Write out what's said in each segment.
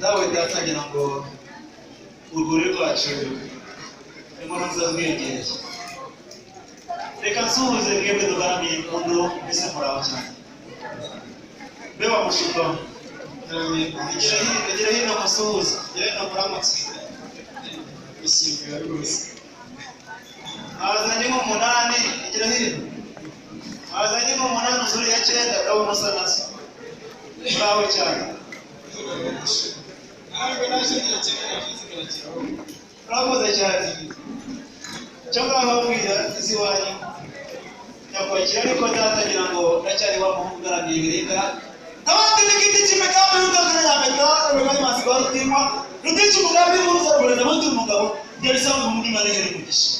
Dawe datagira ngo urugore rwacu inkono z'ubwenge reka nsuhuze mwebwe dugaramiye inkondo mbese muraho cyane mbe wamushuka igira hino musuhuza igira hino muramutse ishyingira rwose azanye nk'umunani igira hino azanye nk'umunani uzuri ya cyenda ndabona usa nazo muraho cyane urakoze cyane cyo ngaho wabwira izi wanyu nyakwakira ariko datagira ngo ndacyari wa muhungu ugaramiye ibiribwa abandi n'igiti cy'imigambi y'udakana nyameta urugari mazi rwa rutimwa rutica umugambi w'uruza rubureza bundi umugabo ngeri isanga umutima n'ingeri mugisha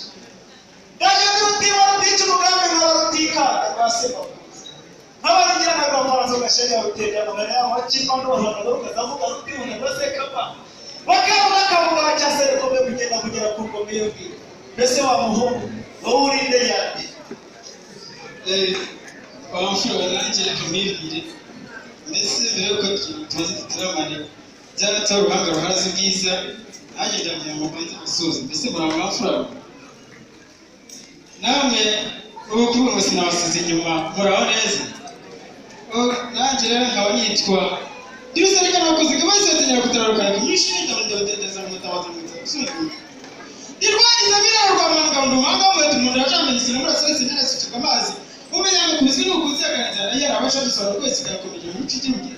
ndaje rutima rutica umugambi nkaba rutikanga rwasema n'abaringira n'agombaranzo gasheri yawutera amagana yaho akirwa n'ubuhamagara ukazavuga rutimuna rwasekapa bakavuga akavuga cyase rikomeye kugenda kugera ku ngome y'ubwira mbese wa muhungu wowe urinde yandi wamfura nanjye kumibwire mbese mbere yuko tumaze tutaramane byaratora uruhanga ruharaze ubwiza nanjye ndagira ngo mbanze gusuhuza mbese muramwamfura namwe ubu kuri ubu sinabasize inyuma muraho neza nanjye rero nkaba nitwa Dirusa reka nakoze kabaze yatenya kutararukana kumishini ndabendeza mutabaza mutsuzu Dirwagiza mira rwamanga ndumanga mwe tumuntu yajamenye sinamura sese nene sutuka amazi umenya ngo kuzwi n'ukuzi aganzara yari abasha gusora kwese kakomeje mu citi mu gihe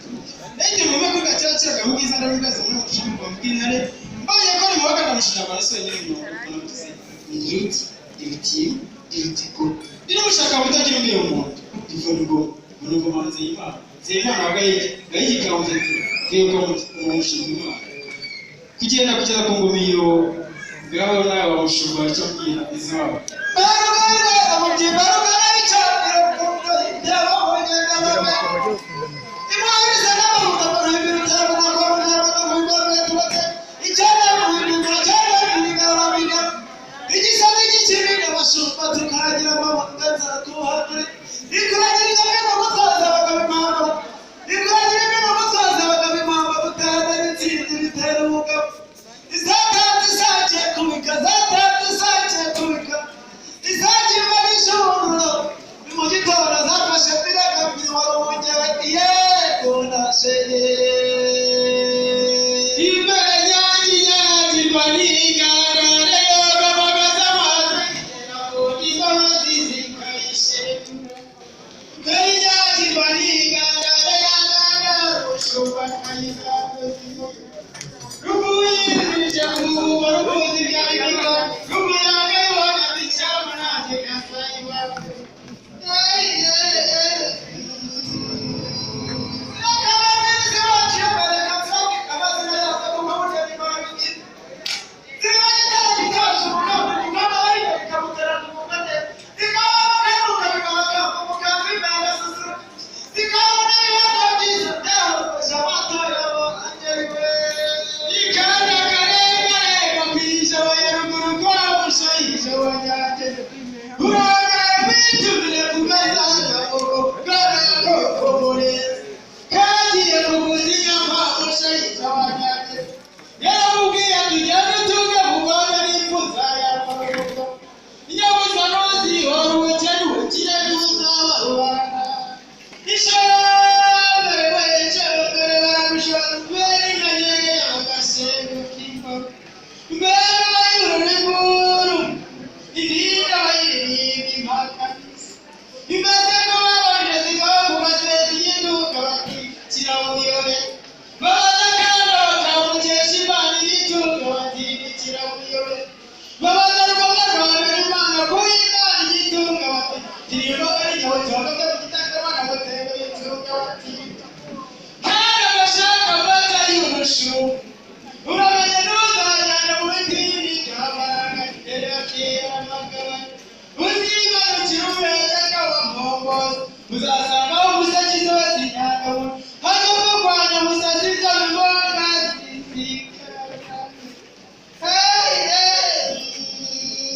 ete mu meko gacyacira gahugiza ndabigaza mu mushimwe kwa mbwintare mbaye ko mu wakana mushina baraso nyine mu kono mutse ngiruti dirutiko dino mushaka mutagira mbiye umuntu divugo munugo manze imana zema nagaye gayi kaunze keko mu mushimwe kugenda kugera ku ngomiyo gaho nawe mushumba cyo kwira izaba barugana abuje barugana bicakira kundo yabonye n'abana imwariza n'abavuga ko ibintu cyangwa ko n'abana tubate icyana mu bintu cyangwa n'ingarabiga igisane gikiri abashumba tukagira amabanza tuhakure ikuragira n'abo gutaza bakabimamba ikuragira n'abo gutaza bakabimamba butaza n'itsinzi biteruka izatatu saje kubika zatatu saje kubika izaje marishoro bimugitora zafashe biraka biwaro mujya yego nashe imbere nyanyi banigara rero babagaza amazi nabo ibazi zikayishe imbere nyanyi banigara rero kirumenya kawamombo uzasanga umusakizo watinyagabo hano kurwanya umusakizo bimbonga zizikara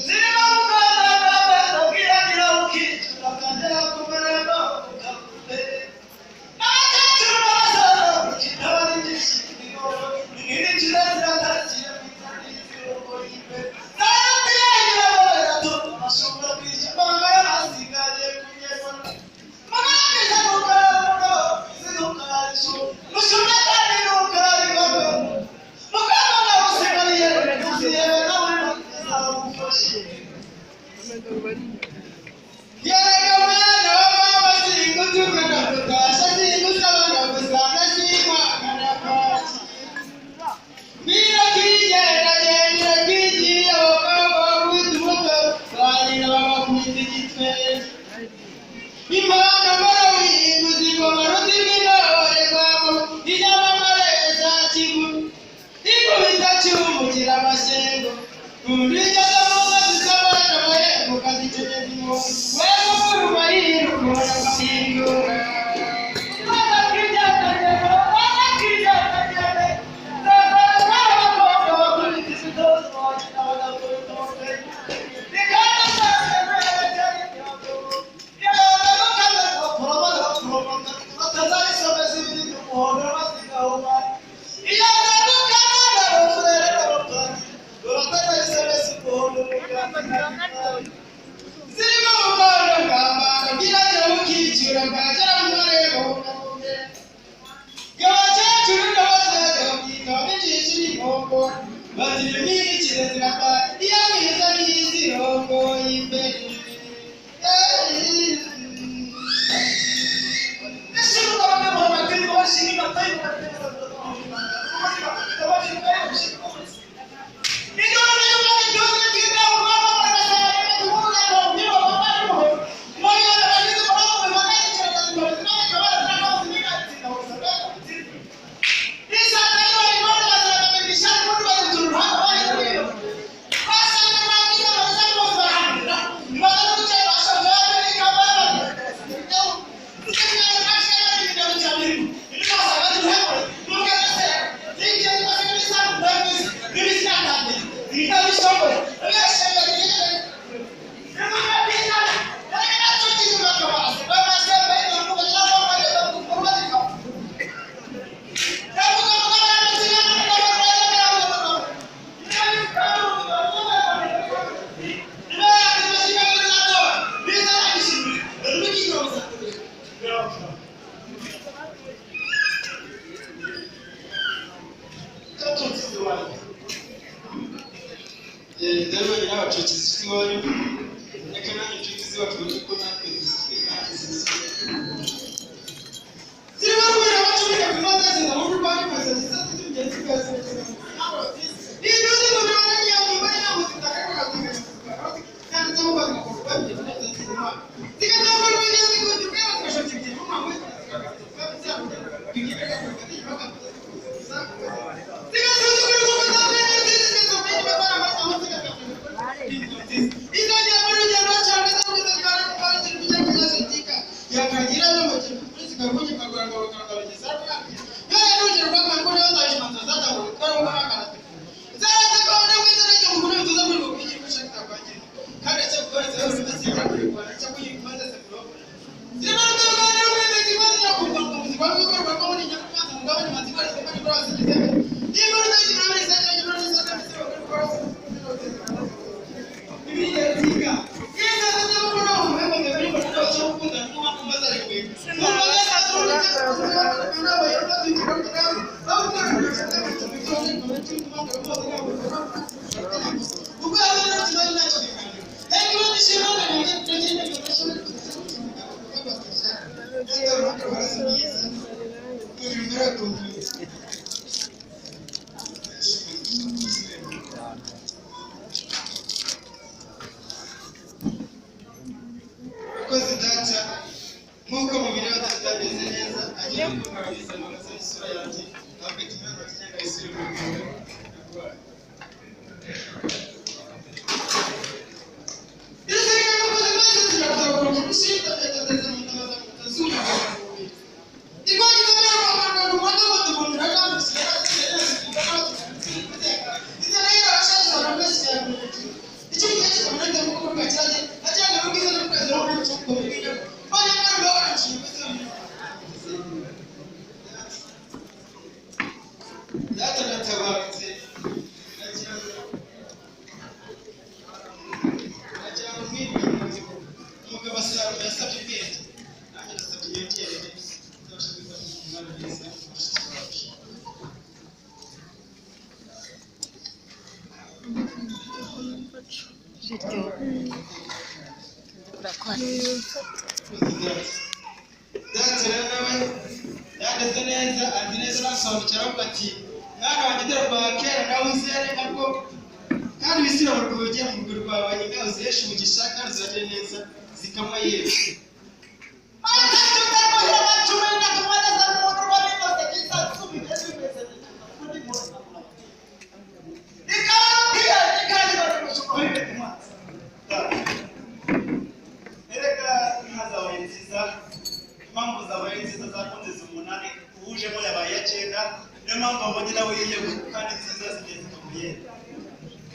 zirimo mukanda babwiragira ukicura kandera kumarembo ukavuze abakecuru n'abasaza ukitabara igishingiro ingiri kirazira tarakira kwitanizirongo imbere zarabwiyagira babaratona amashobora kwishyamba y'abasigaye kunyegwa magamije mukaramuno izinukarisho mushumye kandi nukarigome mukabona usigariye uziyebe nawe izamufashe yerega mwana wa mama singutukana kutasha singusabana gusanga sinkwakana kwaki Mira kijenda jenda kijiye wakaba kutumoto Wanyina baba kuitikitwe Imana marawi muziko maruti minore kwamo Ijama mareza chigu Iko vitachumu kila masengo Kundija samunga zisabana mayengo kazi chenye zimo Wego muru mahiru kuona kamingo Waka kijenda jenda Waka kijenda jenda Dance rero nawe yandeze neza andi neza nasobanukira avuga ati mwana wanjye dore kwa kera nawe uzere nabwo kandi wisira mu rwego ugiye mu rwego rwawe nyine uzihesha umugisha kandi ziragire neza zikamwa yewe impamvu zabaye nziza zakondeza umunani uwujemo yabaye icyenda niyo mpamvu abonye nawe yiyewe kandi nziza zigiye zituvuye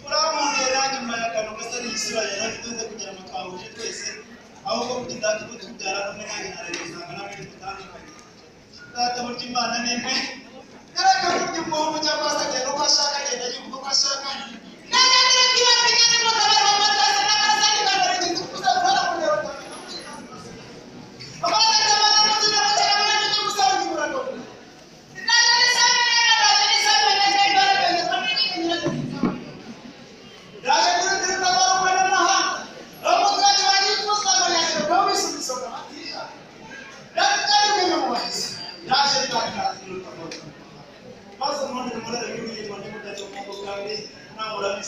uramumbera nyuma y'akantu gasa n'isura yari tuze kugira ngo twahuje twese ahubwo kudata kutubyara n'umwe nanjye narabizanga n'abandi dutandukanye data burya imana ni imwe yareka burya umuntu cyangwa se agenda uko ashaka agenda yumva uko ashaka Ahora